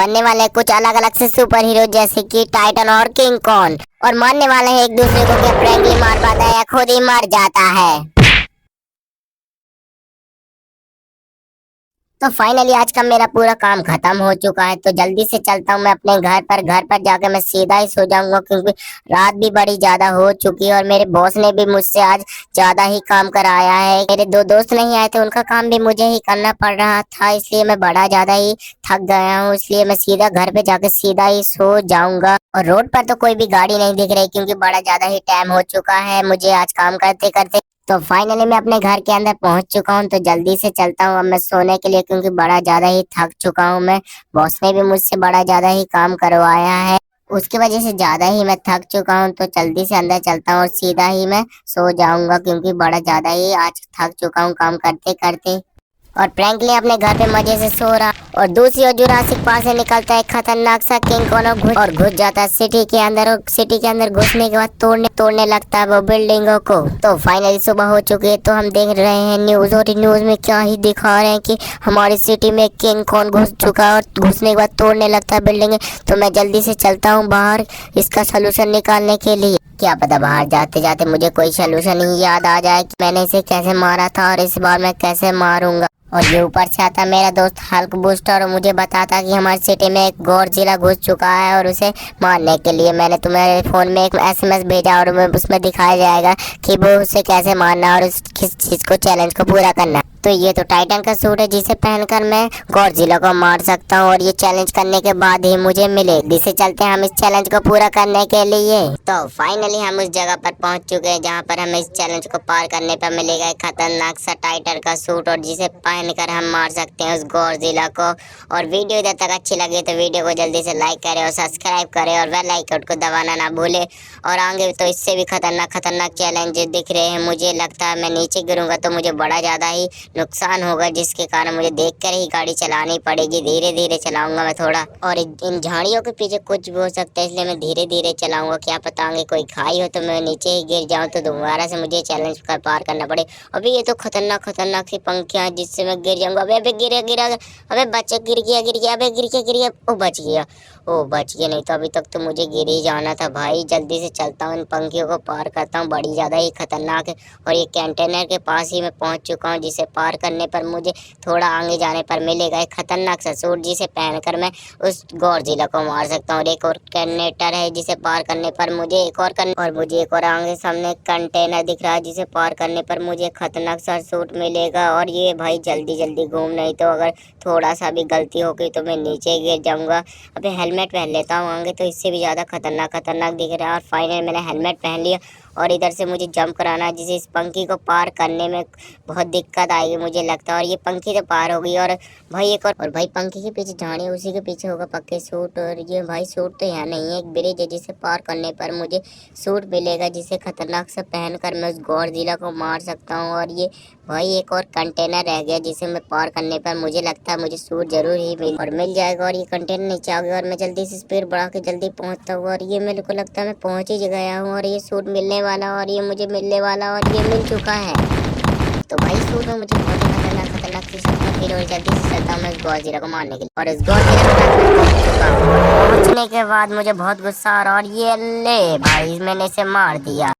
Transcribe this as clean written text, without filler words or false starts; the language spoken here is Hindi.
बनने वाले हैं कुछ अलग अलग से सुपर हीरो जैसे कि टाइटन और किंग कॉन्ग, और मारने वाले हैं एक दूसरे को, क्या फ्रैंकली मार पाता है या खुद ही मर जाता है। तो फाइनली आज का मेरा पूरा काम खत्म हो चुका है, तो जल्दी से चलता हूँ मैं अपने घर पर। घर पर जाकर मैं सीधा ही सो जाऊंगा क्योंकि रात भी बड़ी ज्यादा हो चुकी है और मेरे बॉस ने भी मुझसे आज ज्यादा ही काम कराया है। मेरे दो दोस्त नहीं आए थे, उनका काम भी मुझे ही करना पड़ रहा था, इसलिए मैं बड़ा ज्यादा ही थक गया हूँ। इसलिए मैं सीधा घर पे जाकर सीधा ही सो जाऊंगा। और रोड पर तो कोई भी गाड़ी नहीं दिख रही क्योंकि बड़ा ज्यादा ही टाइम हो चुका है मुझे आज काम करते करते। तो फाइनली मैं अपने घर के अंदर पहुंच चुका हूं, तो जल्दी से चलता हूं अब मैं सोने के लिए क्योंकि बड़ा ज्यादा ही थक चुका हूं मैं। बॉस ने भी मुझसे बड़ा ज्यादा ही काम करवाया है, उसकी वजह से ज्यादा ही मैं थक चुका हूं। तो जल्दी से अंदर चलता हूं और सीधा ही मैं सो जाऊंगा क्योंकि बड़ा ज्यादा ही आज थक चुका हूं काम करते करते। और फ्रैंकली अपने घर पे मजे से सो रहा, और दूसरी ओर जुरासिक पार्क से निकलता है खतरनाक सा किंग कॉन्ग और घुस जाता है सिटी के अंदर। और सिटी के अंदर घुसने के बाद तोड़ने तोड़ने लगता है वो बिल्डिंगों को। तो फाइनली सुबह हो चुकी है, तो हम देख रहे हैं न्यूज, और न्यूज में क्या ही दिखा रहे हैं कि हमारी सिटी में किंग कॉन्ग घुस चुका है और घुसने के बाद तोड़ने लगता है बिल्डिंग। तो मैं जल्दी से चलता हूँ बाहर इसका सोल्यूशन निकालने के लिए। क्या पता बाहर जाते जाते मुझे कोई सोल्यूशन ही याद आ जाए कि मैंने इसे कैसे मारा था और इस बार मैं कैसे मारूंगा। और ये ऊपर से आता मेरा दोस्त हल्क बूस्टर और मुझे बताता कि हमारी सिटी में एक गॉडजिला घुस चुका है और उसे मारने के लिए मैंने तुम्हारे फोन में एक एसएमएस भेजा और उसमें दिखाया जाएगा कि वो उसे कैसे मारना और उस किस चीज को चैलेंज को पूरा करना। तो ये तो टाइटन का सूट है जिसे पहनकर मैं गॉडजिला को मार सकता हूँ, और ये चैलेंज करने के बाद ही मुझे मिले। जिसे चलते हैं हम इस चैलेंज को पूरा करने के लिए। तो फाइनली हम उस जगह पर पहुंच चुके हैं जहाँ पर हमें इस चैलेंज को पार करने पर मिलेगा एक खतरनाक सा टाइटन का सूट, और जिसे पहनकर हम मार सकते हैं उस गॉडजिला को। और वीडियो इधर तक अच्छी लगी तो वीडियो को जल्दी से लाइक करें और सब्सक्राइब करें और बेल आइकन को दबाना ना भूले। और आगे तो इससे भी खतरनाक खतरनाक चैलेंज दिख रहे हैं। मुझे लगता है मैं नीचे गिरूंगा तो मुझे बड़ा ज्यादा ही नुकसान होगा, जिसके कारण मुझे देखकर ही गाड़ी चलानी पड़ेगी। धीरे धीरे चलाऊंगा मैं थोड़ा, और इन झाड़ियों के पीछे कुछ भी हो सकता है इसलिए मैं धीरे धीरे चलाऊंगा। क्या पता आगे कोई खाई हो तो मैं नीचे ही गिर जाऊं तो दोबारा से मुझे चैलेंज कर पार करना पड़े। अभी ये तो खतरनाक खतरनाक सी पंखियां हैं जिससे मैं गिर जाऊंगा। अबे अबे गिरा गिरा, अबे बच्चा गिर गया गिर गया, अबे गिर गया गिर गया, ओ बच गया, ओ बच गया, नहीं तो अभी तक तो मुझे गिर ही जाना था भाई। जल्दी से चलता हूँ इन पंखियों को पार करता हूँ, बड़ी ज्यादा ही खतरनाक है। और ये कंटेनर के पास ही मैं पहुंच चुका हूँ जिसे पार करने पर मुझे थोड़ा आगे जाने पर मिलेगा एक खतरनाक सा सूट जिसे पहनकर मैं उस गॉडजिला को मार सकता हूँ। और एक और कैनेटर है जिसे पार करने पर मुझे मुझे एक और आगे सामने कंटेनर दिख रहा है जिसे पार करने पर मुझे खतरनाक सा सूट मिलेगा। और ये भाई जल्दी जल्दी घूम, नहीं तो अगर थोड़ा सा भी गलती हो गई तो मैं नीचे गिर जाऊंगा। अभी हेलमेट पहन लेता हूँ आगे तो इससे भी ज़्यादा खतरनाक खतरनाक दिख रहा है। और फाइनल मैंने हेलमेट पहन लिया और इधर से मुझे जंप कराना है जिसे इस पंखी को पार करने में बहुत दिक्कत आएगी मुझे लगता है। और ये पंखी तो पार हो गई, और भाई एक और भाई पंखी के पीछे झाड़ी उसी के पीछे होगा पक्के सूट। और ये भाई सूट तो यहाँ नहीं है, एक ब्रिज है जिसे पार करने पर मुझे सूट मिलेगा जिसे खतरनाक से पहनकर मैं उस गॉडजिला को मार सकता हूँ। और ये भाई एक और कंटेनर रह गया जिसे मैं पार करने पर मुझे लगता है मुझे सूट जरूर ही मिल जाएगा। और ये कंटेनर नीचे आ गया और मैं जल्दी से स्पीड बढ़ा के जल्दी पहुंचता हूँ, और ये मेरे को लगता है मैं पहुंच ही गया हूँ। और ये सूट मिलने वाला, और ये मुझे मिलने वाला, और ये मिल चुका है। तो भाई सूट में मुझे बहुत खतरनाक खतरनाक चीज फिर और जल्दी से चलता हूँ मैं उस गॉडजिला को मारने के लिए। और उस गॉडजिला को पहुंच चुका हूँ। पहुंचने के बाद मुझे बहुत गुस्सा आ रहा, और ये ले भाई मैंने इसे मार दिया।